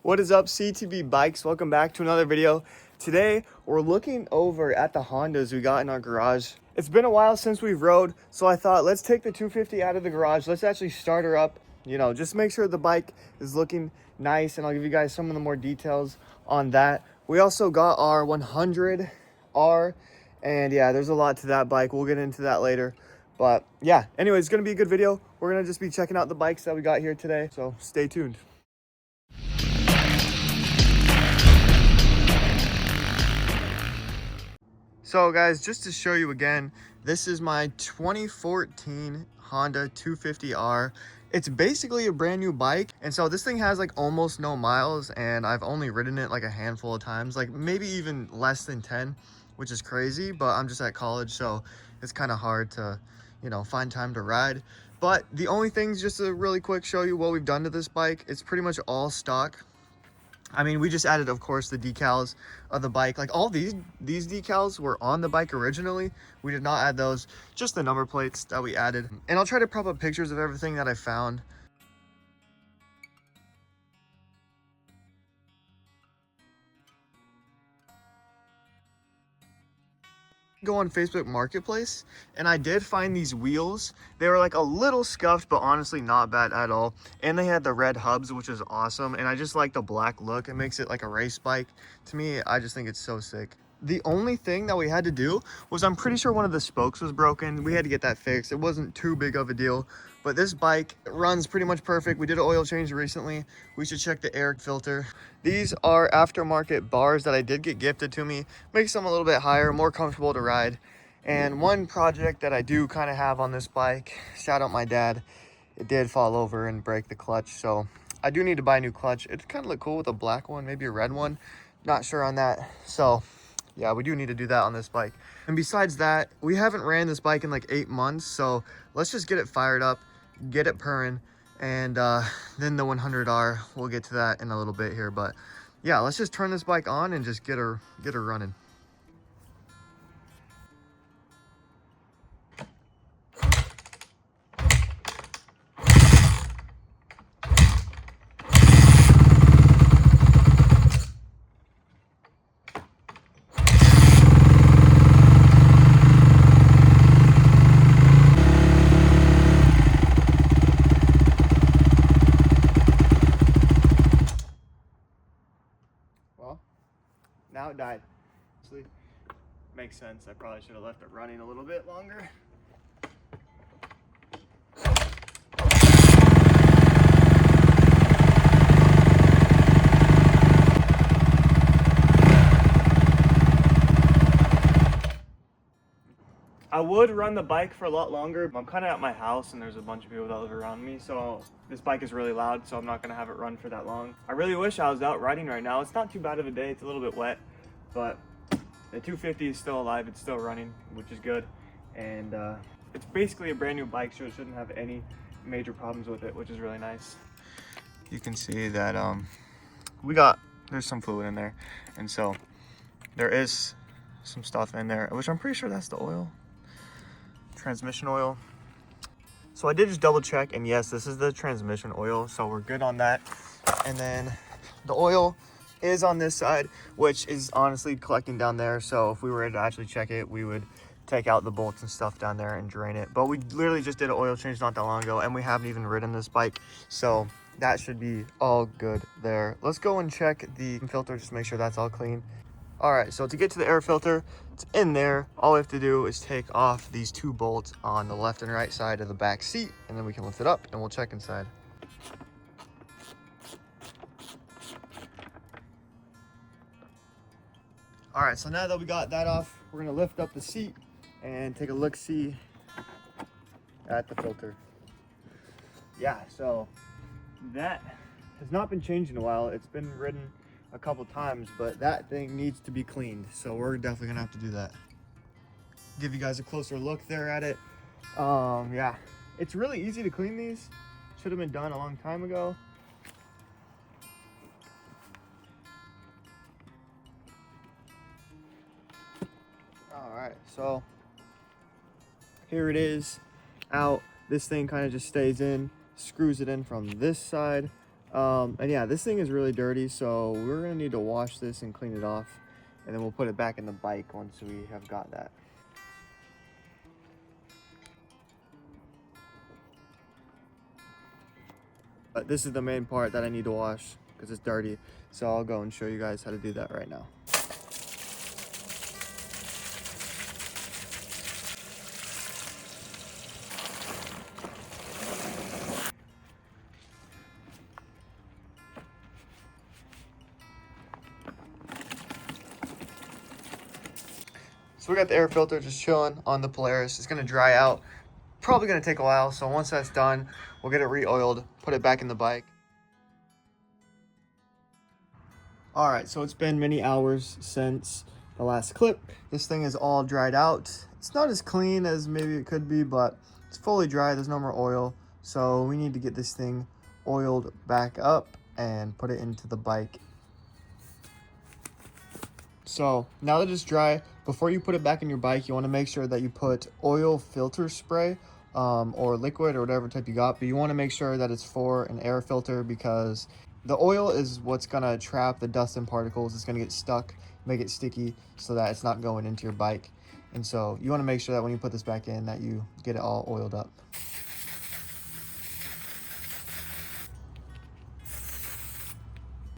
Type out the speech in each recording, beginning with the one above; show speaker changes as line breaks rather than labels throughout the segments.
What is up, CTB Bikes? Welcome back to another video. Today we're looking over at the Hondas we got in our garage. It's been a while since we've rode, so I thought let's take the 250 out of the garage. Let's actually start her up, just make sure the bike is looking nice, and I'll give you guys some of the more details on that. We also got our 100R, and yeah, there's a lot to that bike. We'll get into that later. But yeah, anyway, it's gonna be a good video. We're gonna just be checking out the bikes that we got here today, so stay tuned. So guys, just to show you again, this is my 2014 Honda 250R. It's basically a brand new bike, and so this thing has like almost no miles, and I've only ridden it like a handful of times, like maybe even less than 10, which is crazy, but I'm just at college, so it's kind of hard to, find time to ride. But the only things, just to really quick show you what we've done to this bike, it's pretty much all stock. I mean, we just added, of course, the decals of the bike. Like all these decals were on the bike originally. We did not add those, just the number plates that we added. And I'll try to prop up pictures of everything that I found. Go on Facebook Marketplace, and I did find these wheels. They were like a little scuffed, but honestly not bad at all. And they had the red hubs, which is awesome, and I just like the black look. It makes it like a race bike. To me, I just think it's so sick. The only thing that we had to do was, I'm pretty sure one of the spokes was broken. We had to get that fixed. It wasn't too big of a deal, but this bike runs pretty much perfect. We did an oil change recently. We should check the air filter. These are aftermarket bars that I did get gifted to me. Makes them a little bit higher, more comfortable to ride. And one project that I do kind of have on this bike, shout out my dad, it did fall over and break the clutch, so I do need to buy a new clutch. It kind of look cool with a black one, maybe a red one, not sure on that. So yeah, we do need to do that on this bike. And besides that, we haven't ran this bike in like 8 months, so let's just get it fired up, get it purring, and then the 100R, we'll get to that in a little bit here. But yeah, let's just turn this bike on and just get her running. Now it died. Makes sense. I probably should have left it running a little bit longer. I would run the bike for a lot longer. I'm kind of at my house and there's a bunch of people that live around me, so this bike is really loud, so I'm not going to have it run for that long. I really wish I was out riding right now. It's not too bad of a day. It's a little bit wet, but the 250 is still alive. It's still running, which is good. And it's basically a brand new bike, so it shouldn't have any major problems with it, which is really nice. You can see that there's some fluid in there, and so there is some stuff in there, which I'm pretty sure that's the oil. Transmission oil. So I did just double check, and yes, this is the transmission oil, so we're good on that. And then the oil is on this side, which is honestly collecting down there, so if we were to actually check it, we would take out the bolts and stuff down there and drain it. But we literally just did an oil change not that long ago, and we haven't even ridden this bike, so that should be all good there. Let's go and check the filter, just make sure that's all clean. All right, so to get to the air filter, it's in there. All we have to do is take off these 2 bolts on the left and right side of the back seat, and then we can lift it up and we'll check inside. All right, so now that we got that off, we're gonna lift up the seat and take a look-see at the filter. Yeah, so that has not been changed in a while. It's been ridden a couple times, but that thing needs to be cleaned, so we're definitely gonna have to do that. Give you guys a closer look there at it. Yeah, it's really easy to clean these. Should have been done a long time ago. All right, so here it is out. This thing kind of just stays in, screws it in from this side. And yeah, this thing is really dirty, so we're gonna need to wash this and clean it off, and then we'll put it back in the bike once we have got that. But this is the main part that I need to wash because it's dirty, so I'll go and show you guys how to do that right now. So we got the air filter just chilling on the Polaris. It's gonna dry out. Probably gonna take a while, so once that's done, we'll get it re-oiled, put it back in the bike. All right, so it's been many hours since the last clip. This thing is all dried out. It's not as clean as maybe it could be, but it's fully dry. There's no more oil. So we need to get this thing oiled back up and put it into the bike. So now that it's dry, before you put it back in your bike, you want to make sure that you put oil filter spray or liquid or whatever type you got, but you want to make sure that it's for an air filter because the oil is what's going to trap the dust and particles. It's going to get stuck, make it sticky so that it's not going into your bike. And so you want to make sure that when you put this back in that you get it all oiled up.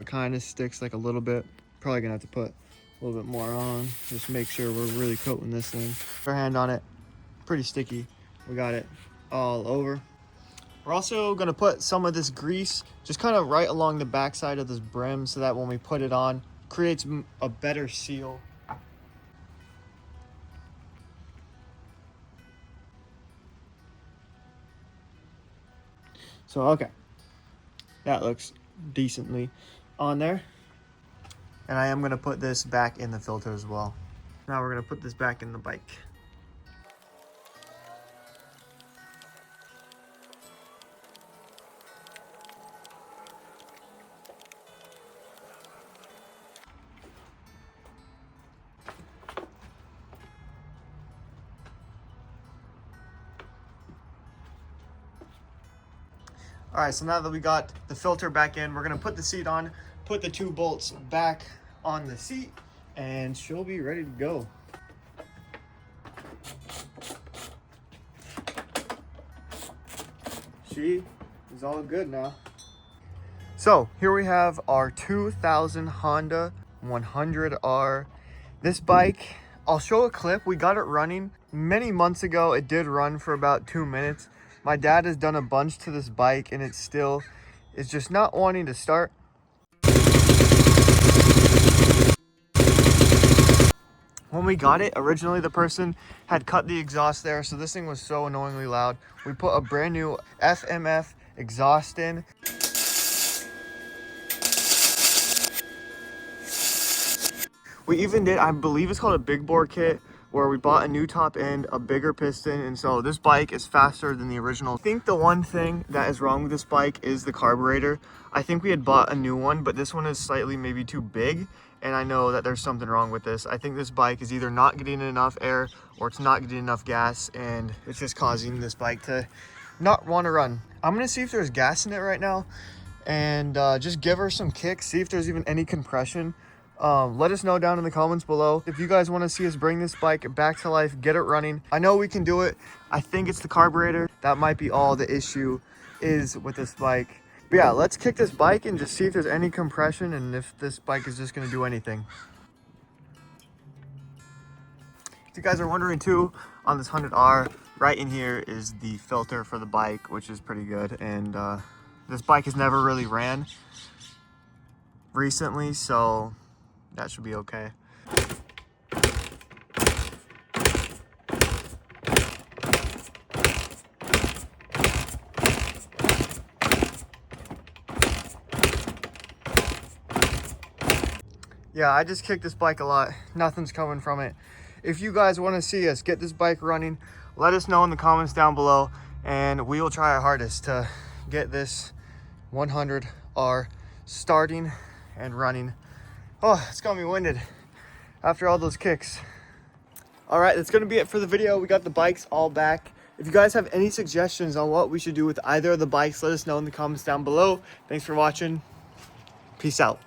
It kind of sticks like a little bit. Probably going to have to put a little bit more on. Just make sure we're really coating this thing. Put our hand on it. Pretty sticky. We got it all over. We're also going to put some of this grease just kind of right along the backside of this brim so that when we put it on, creates a better seal. So, okay. That looks decently on there. And I am going to put this back in the filter as well. Now we're going to put this back in the bike. All right, so now that we got the filter back in, we're gonna put the seat on, put the 2 bolts back on the seat, and she'll be ready to go. She is all good now. So here we have our 2000 Honda 100R. This bike, I'll show a clip. We got it running many months ago. It did run for about 2 minutes. My dad has done a bunch to this bike and it's just not wanting to start. When we got it, originally the person had cut the exhaust there, so this thing was so annoyingly loud. We put a brand new FMF exhaust in. We even did, I believe it's called a big bore kit, where we bought a new top end, a bigger piston, and so this bike is faster than the original. I think the one thing that is wrong with this bike is the carburetor. I think we had bought a new one, but this one is slightly maybe too big, and I know that there's something wrong with this. I think this bike is either not getting enough air or it's not getting enough gas, and it's just causing this bike to not want to run. I'm gonna see if there's gas in it right now and just give her some kicks, see if there's even any compression. Let us know down in the comments below if you guys want to see us bring this bike back to life, get it running. I know we can do it. I think it's the carburetor. That might be all the issue is with this bike. But yeah, let's kick this bike and just see if there's any compression and if this bike is just going to do anything. If you guys are wondering too, on this 100R, right in here is the filter for the bike, which is pretty good. And this bike has never really ran recently, so that should be okay. Yeah, I just kicked this bike a lot. Nothing's coming from it. If you guys want to see us get this bike running, let us know in the comments down below, and we will try our hardest to get this 100R starting and running. Oh, it's got me winded after all those kicks. All right, that's gonna be it for the video. We got the bikes all back If you guys have any suggestions on what we should do with either of the bikes, let us know in the comments down below. Thanks for watching. Peace out.